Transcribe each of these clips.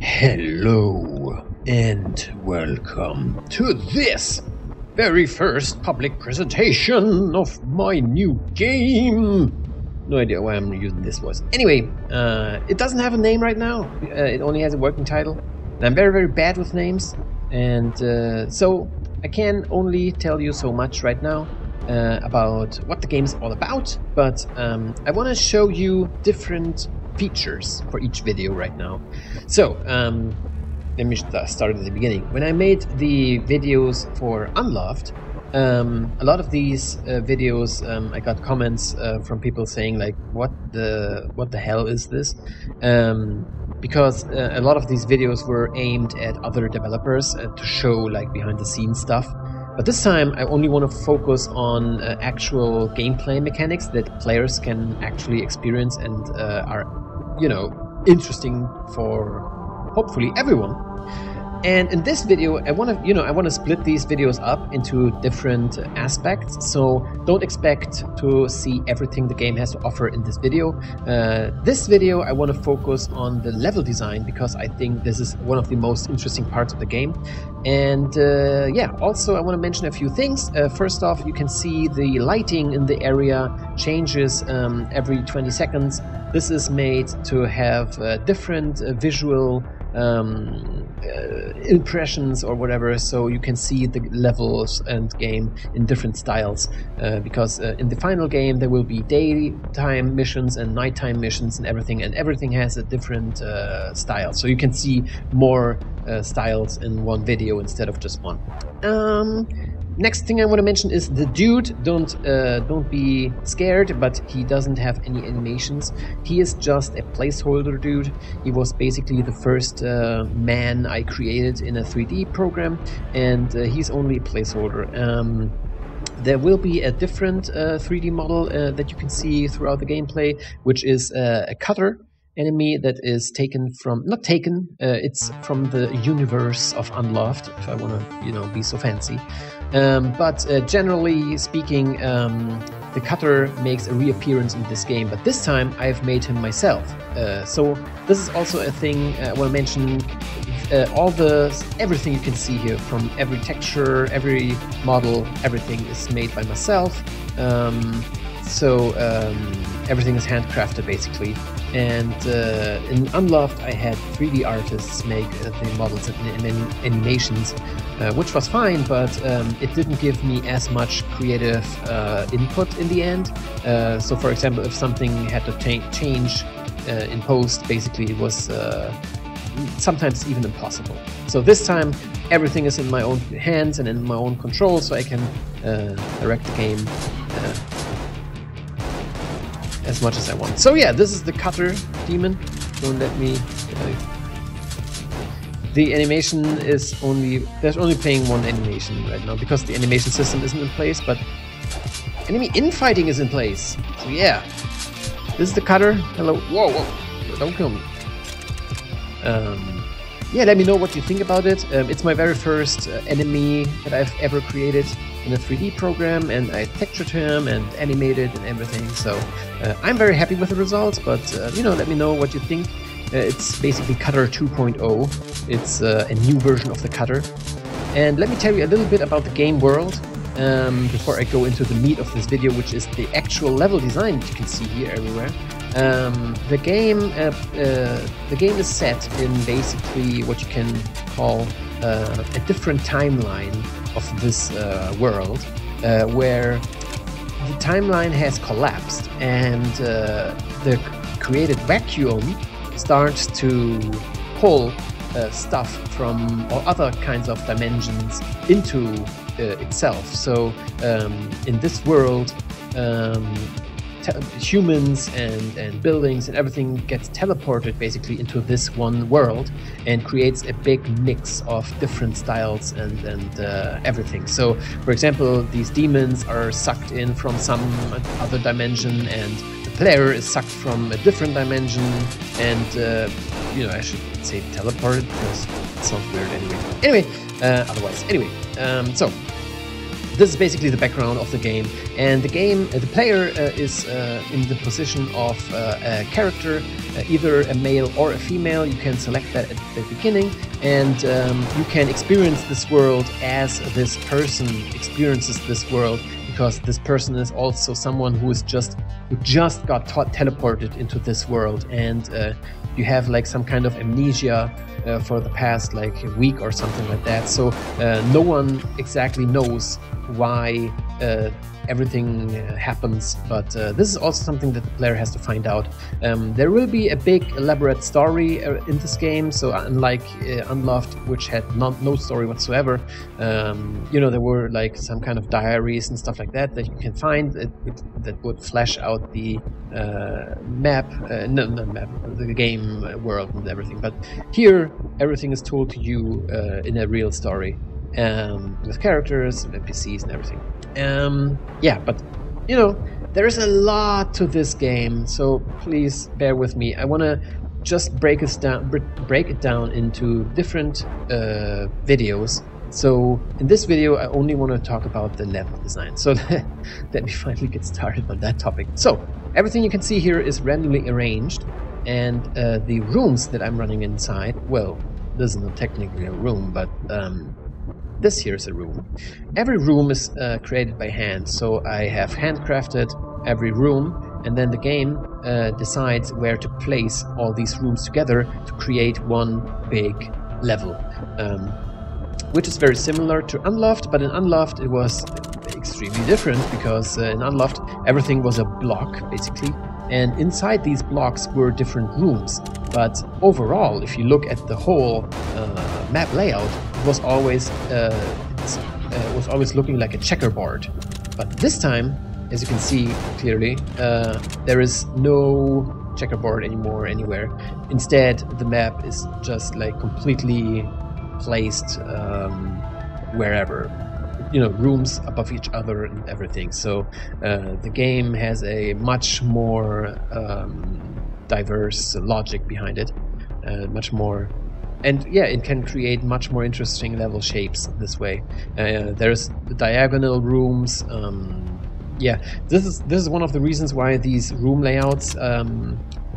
Hello and welcome to this very first public presentation of my new game. No idea why I'm using this voice. Anyway, it doesn't have a name right now. It only has a working title. And I'm very bad with names. And so I can only tell you so much right now about what the game is all about. But I want to show you different features for each video right now. So let me start at the beginning. When I made the videos for Unloved, a lot of these videos, I got comments from people saying like, what the hell is this? Because a lot of these videos were aimed at other developers to show like behind the scenes stuff. But this time I only want to focus on actual gameplay mechanics that players can actually experience and are, you know, interesting for hopefully everyone. And in this video, I want to split these videos up into different aspects. So don't expect to see everything the game has to offer in this video. This video, I want to focus on the level design because I think this is one of the most interesting parts of the game. And yeah, also I want to mention a few things. First off, you can see the lighting in the area changes every 20 seconds. This is made to have different visual impressions or whatever, so you can see the levels and game in different styles, because in the final game there will be daytime missions and nighttime missions and everything has a different style, so you can see more styles in one video instead of just one. Next thing I want to mention is the dude. Don't be scared, but he doesn't have any animations. He is just a placeholder dude. He was basically the first man I created in a 3D program, and he's only a placeholder. There will be a different 3D model that you can see throughout the gameplay, which is a cutter enemy that is taken from, not taken, it's from the universe of Unloved, if I want to, you know, be so fancy. But generally speaking, the cutter makes a reappearance in this game, but this time I've made him myself. So this is also a thing I want to mention. Everything you can see here, from every texture, every model, everything is made by myself. Everything is handcrafted basically. And in Unloved I had 3D artists make the models and animations, which was fine, but it didn't give me as much creative input in the end. So for example, if something had to change in post, basically it was sometimes even impossible. So this time everything is in my own hands and in my own control, so I can direct the game as much as I want. So yeah, this is the cutter demon. Don't let me the animation is there's only playing one animation right now because the animation system isn't in place, but enemy infighting is in place. So yeah, this is the cutter. Hello. Whoa, don't kill me. Yeah, let me know what you think about it. It's my very first enemy that I've ever created in a 3D program, and I textured him and animated and everything, so I'm very happy with the results, but you know, let me know what you think. It's basically Cutter 2.0. It's a new version of the Cutter. And let me tell you a little bit about the game world before I go into the meat of this video, which is the actual level design that you can see here everywhere. The game is set in basically what you can call a different timeline of this world, where the timeline has collapsed and the created vacuum starts to pull stuff from all other kinds of dimensions into itself. So in this world, humans and buildings and everything gets teleported basically into this one world and creates a big mix of different styles and everything. So for example, these demons are sucked in from some other dimension, and the player is sucked from a different dimension, and you know, I should say teleported because it sounds weird anyway. So this is basically the background of the game, and the player is in the position of a character, either a male or a female. You can select that at the beginning, and you can experience this world as this person experiences this world, because this person is also someone who just got teleported into this world, and you have like some kind of amnesia for the past like a week or something like that. So no one exactly knows why everything happens, but this is also something that the player has to find out. There will be a big elaborate story in this game, so unlike Unloved, which had no story whatsoever, you know, there were like some kind of diaries and stuff like that you can find that would flesh out the the game world and everything. But here everything is told to you in a real story, with characters and NPCs and everything. Yeah, but you know, there is a lot to this game, so please bear with me. I want to just break it down into different videos. So in this video, I only want to talk about the level design. So let me finally get started on that topic. So everything you can see here is randomly arranged, and the rooms that I'm running inside, well, this is not technically a room, but this here is a room. Every room is created by hand, so I have handcrafted every room, and then the game decides where to place all these rooms together to create one big level, which is very similar to Unloved, but in Unloved it was extremely different, because in Unloved everything was a block basically, and inside these blocks were different rooms. But overall, if you look at the whole map layout, it was always looking like a checkerboard. But this time, as you can see clearly, there is no checkerboard anymore anywhere. Instead, the map is just like completely placed wherever. You know, rooms above each other and everything. So the game has a much more diverse logic behind it, much more, and yeah, it can create much more interesting level shapes this way. There's the diagonal rooms. Yeah, this is one of the reasons why these room layouts,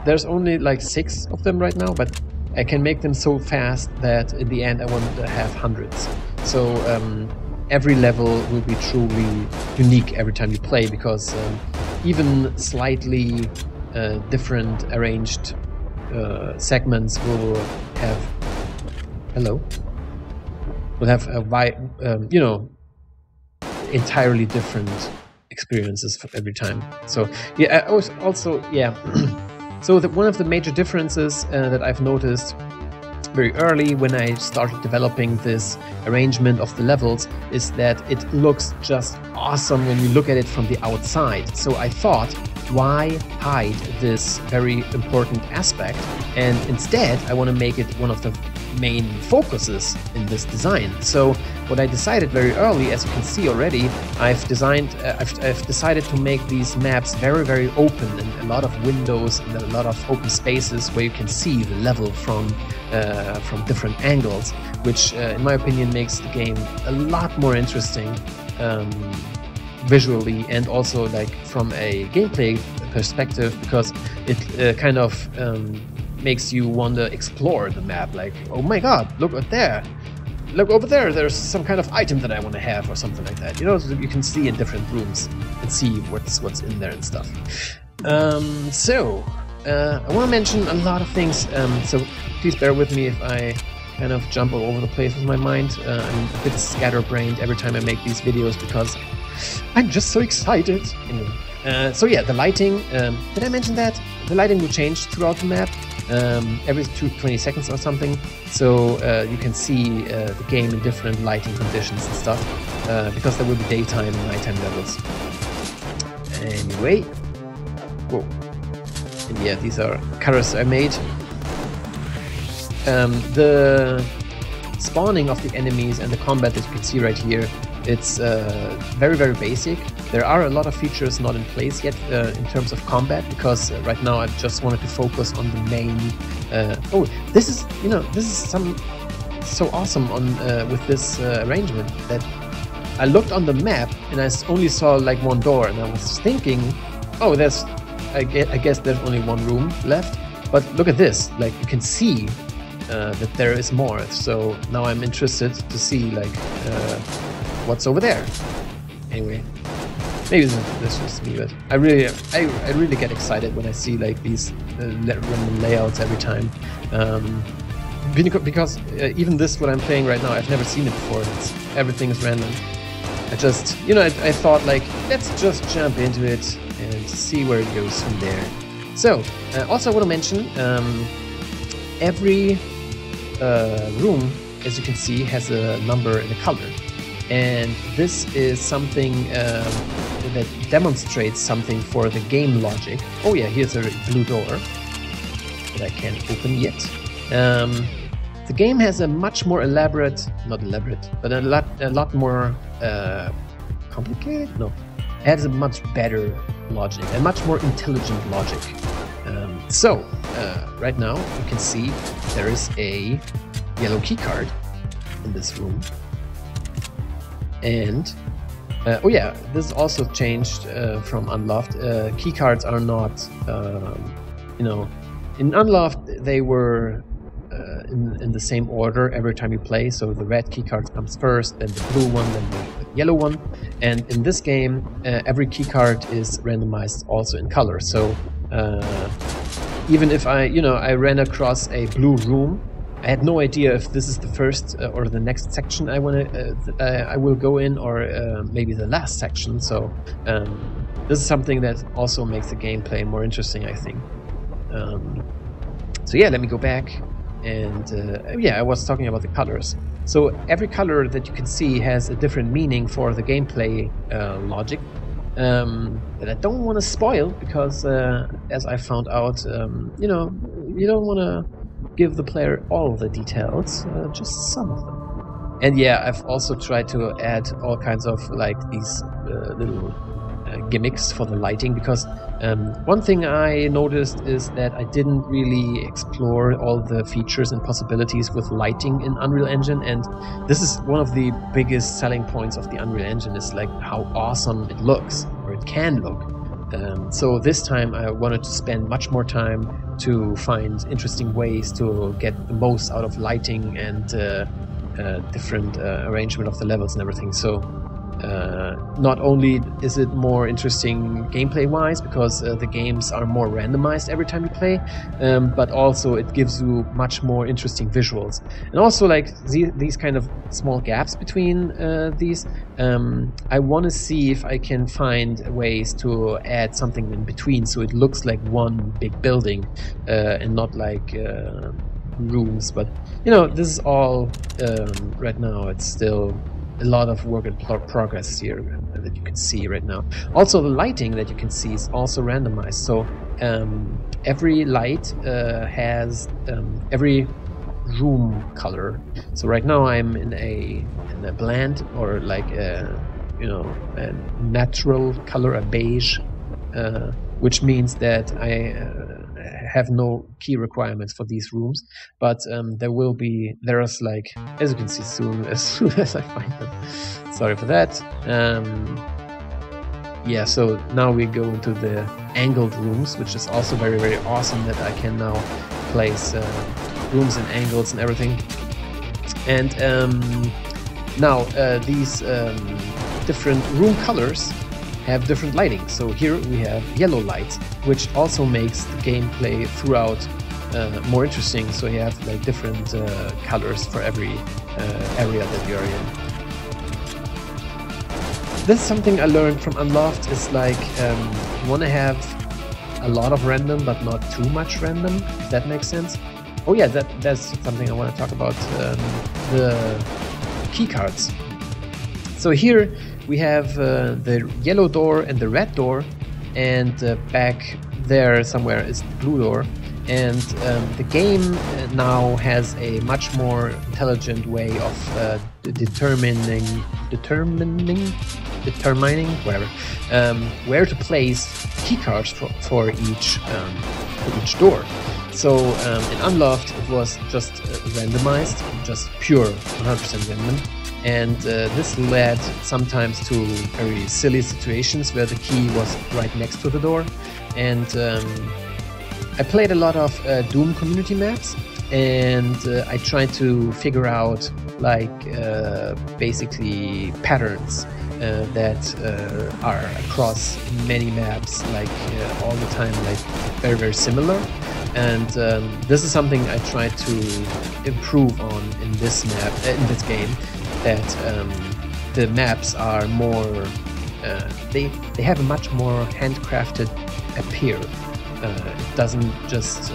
there's only like 6 of them right now, but I can make them so fast that in the end I want to have hundreds. So every level will be truly unique every time you play, because even slightly different arranged segments will have you know, entirely different experiences for every time. So yeah, also yeah. So one of the major differences that I've noticed very early when I started developing this arrangement of the levels is that it looks just awesome when you look at it from the outside. So I thought, why hide this very important aspect? And instead, I want to make it one of the main focuses in this design. So what I decided very early, as you can see already, I've decided to make these maps very, very open, and a lot of windows and a lot of open spaces where you can see the level from different angles, which in my opinion makes the game a lot more interesting visually, and also like from a gameplay perspective, because it kind of makes you want to explore the map. Like, oh my god, look up there, look over there, there's some kind of item that I want to have, or something like that, you know, so you can see in different rooms and see what's in there and stuff. So I want to mention a lot of things, so please bear with me if I kind of jump all over the place with my mind. I'm a bit scatterbrained every time I make these videos because I'm just so excited. Anyway, so yeah, the lighting, did I mention that? The lighting will change throughout the map, every 20 seconds or something, so you can see the game in different lighting conditions and stuff, because there will be daytime and nighttime levels. Anyway, whoa, and yeah, these are colors I made. The spawning of the enemies and the combat that you can see right here, it's very, very basic. There are a lot of features not in place yet in terms of combat, because right now I just wanted to focus on the main. Oh, this is, you know, this is so awesome on with this arrangement, that I looked on the map and I only saw like one door, and I was thinking, oh, I guess there's only one room left. But look at this, like you can see that there is more. So now I'm interested to see like what's over there. Anyway, maybe this was me, but I really get excited when I see like these random layouts every time. Because even this, what I'm playing right now, I've never seen it before. Everything is random. I just, I thought like, let's just jump into it and see where it goes from there. So, also I want to mention, every room, as you can see, has a number and a color. And this is something that demonstrates something for the game logic. Oh yeah, here's a blue door that I can't open yet. The game has a much more elaborate, not elaborate, but a lot more complicated? No. It has a much better logic, a much more intelligent logic. So, right now you can see there is a yellow keycard in this room. And, oh yeah, this also changed from Unloved. Keycards are not, in Unloved they were in the same order every time you play. So the red keycard comes first, then the blue one, then the yellow one. And in this game, every keycard is randomized also in color. So even if I ran across a blue room, I had no idea if this is the first or the next section I will go in, or maybe the last section. So this is something that also makes the gameplay more interesting, I think. So yeah, let me go back. And yeah, I was talking about the colors. So every color that you can see has a different meaning for the gameplay logic that I don't want to spoil, because as I found out, you don't want to give the player all of the details, just some of them. And yeah, I've also tried to add all kinds of like these little gimmicks for the lighting, because one thing I noticed is that I didn't really explore all the features and possibilities with lighting in Unreal Engine, and this is one of the biggest selling points of the Unreal Engine, is like how awesome it looks, or it can look. So this time I wanted to spend much more time to find interesting ways to get the most out of lighting and different arrangement of the levels and everything. So not only is it more interesting gameplay-wise, because the games are more randomized every time you play, but also it gives you much more interesting visuals. And also, like these kind of small gaps between these, I want to see if I can find ways to add something in between, so it looks like one big building and not like rooms. But this is all right now. It's still a lot of work in progress here that you can see right now. Also, the lighting that you can see is also randomized. So every light has every room color. So right now I'm in a bland, or like a natural color, a beige, which means that I have no key requirements for these rooms, but there is like, as you can see, as soon as I find them. Sorry for that. Yeah, so now we go into the angled rooms, which is also very, very awesome, that I can now place rooms and angles and everything. And now these different room colors have different lighting. So here we have yellow lights, which also makes the gameplay throughout more interesting. So you have like different colors for every area that you're in. This is something I learned from Unloved, is like you want to have a lot of random but not too much random, if that makes sense. Oh yeah, that's something I want to talk about, the keycards. So here we have the yellow door and the red door, and back there somewhere is the blue door. And the game now has a much more intelligent way of determining whatever, where to place keycards for each door. So in Unloved it was just randomized, just pure 100% random. and this led sometimes to very silly situations where the key was right next to the door. And I played a lot of Doom community maps, and I tried to figure out like basically patterns that are across many maps, like all the time, like very similar. And this is something I tried to improve on in this map, in this game. That the maps are more, they have a much more handcrafted appeal. It doesn't just,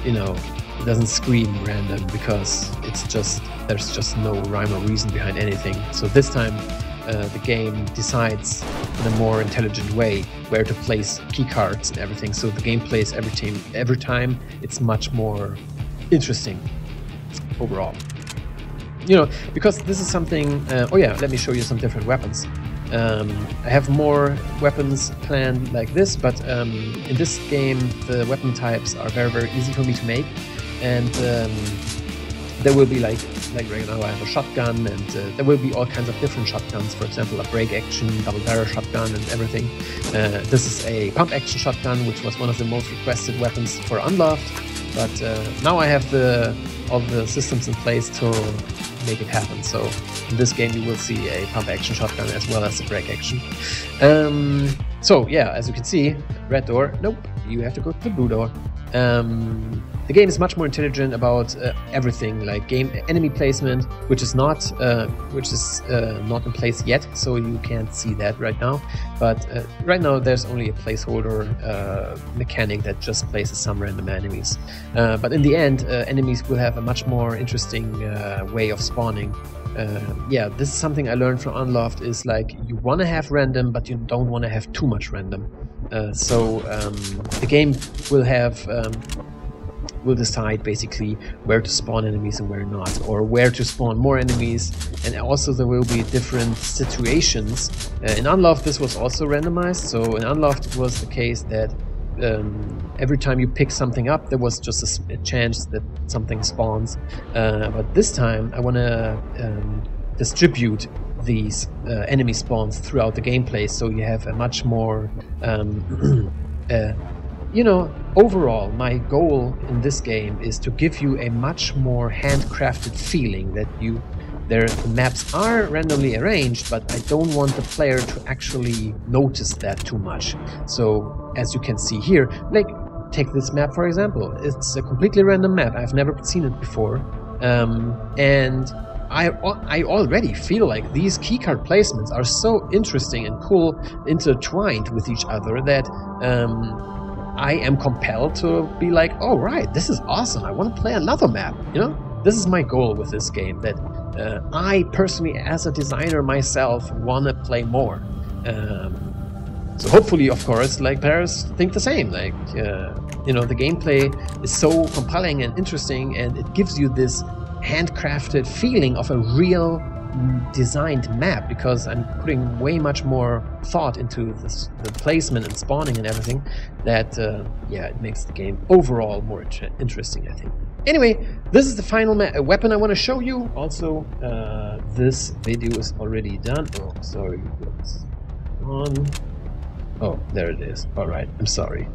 you know, it doesn't scream random, because it's just, there's just no rhyme or reason behind anything. So this time the game decides in a more intelligent way where to place key cards and everything. So the game plays every time. It's much more interesting overall. You know, because this is something. Oh yeah, let me show you some different weapons. I have more weapons planned like this, but in this game the weapon types are very easy for me to make, and there will be like right now I have a shotgun, and there will be all kinds of different shotguns. For example, a break action, double barrel shotgun, and everything. This is a pump action shotgun, which was one of the most requested weapons for Unloved. But now I have all the systems in place to make it happen. So in this game you will see a pump action shotgun as well as a break action. So yeah, as you can see, red door, nope, you have to go to the blue door. The game is much more intelligent about everything, like enemy placement, which is not in place yet, so you can't see that right now. But right now there's only a placeholder mechanic that just places some random enemies. But in the end, enemies will have a much more interesting way of spawning. Yeah, this is something I learned from Unloved, is like you want to have random, but you don't want to have too much random. So the game will decide basically where to spawn enemies and where not, or where to spawn more enemies, and also there will be different situations. In Unloved this was also randomized, so in Unloved it was the case that every time you pick something up there was just a chance that something spawns, but this time I want to distribute these enemy spawns throughout the gameplay, so you have a much more you know, overall my goal in this game is to give you a much more handcrafted feeling, that the maps are randomly arranged, but I don't want the player to actually notice that too much. So as you can see here, like take this map for example, it's a completely random map, I've never seen it before, and I already feel like these keycard placements are so interesting and cool, intertwined with each other, that I am compelled to be like, oh right, this is awesome, I want to play another map, you know? This is my goal with this game, that I personally, as a designer myself, want to play more. So hopefully, of course, like players think the same, like, you know, the gameplay is so compelling and interesting, and it gives you this handcrafted feeling of a real designed map, because I'm putting way much more thought into the placement and spawning and everything, that yeah, it makes the game overall more interesting, I think. Anyway, this is the final weapon I want to show you. Also, this video is already done. Oh, sorry, what's on? Oh, there it is. Alright, I'm sorry.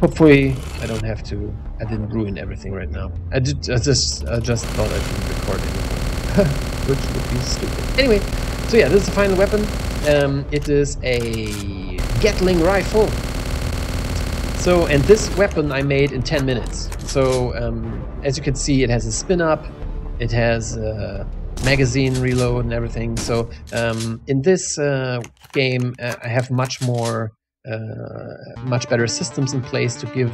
Hopefully I don't have to, I didn't ruin everything right now. I just thought I didn't record anymore, which would be stupid. Anyway, so yeah, this is the final weapon. It is a Gatling rifle. So, and this weapon I made in 10 minutes. So, as you can see, it has a spin up, it has a magazine reload and everything. So, in this game, I have much better systems in place to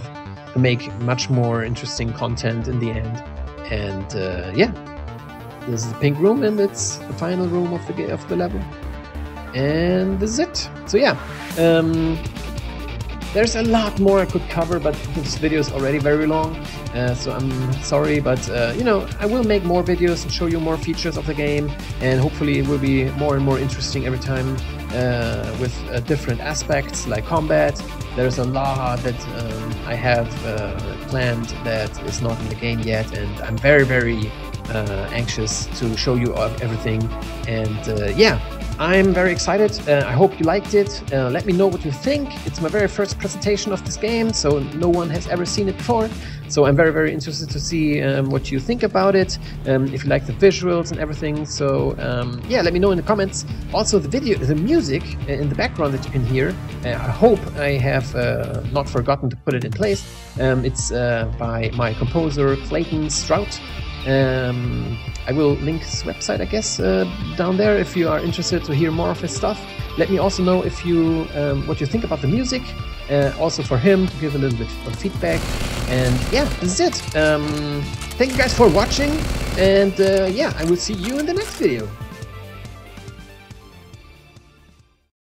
make much more interesting content in the end. And yeah, this is the pink room, and it's the final room of the level. And this is it. So yeah, there's a lot more I could cover, but this video is already very long, so I'm sorry, but you know, I will make more videos and show you more features of the game, and hopefully it will be more and more interesting every time, with different aspects like combat, There's a lot that I have planned that is not in the game yet, and I'm very anxious to show you everything. And yeah, I'm very excited. I hope you liked it. Let me know what you think. It's my very first presentation of this game, so no one has ever seen it before. So I'm very interested to see what you think about it, if you like the visuals and everything. So yeah, let me know in the comments. Also, the music in the background that you can hear, I hope I have not forgotten to put it in place. It's by my composer Clayton Strout. I will link his website, I guess, down there if you are interested to hear more of his stuff. Let me also know if you what you think about the music. Also for him to give a little bit of feedback. And yeah, this is it. Thank you guys for watching, and yeah, I will see you in the next video.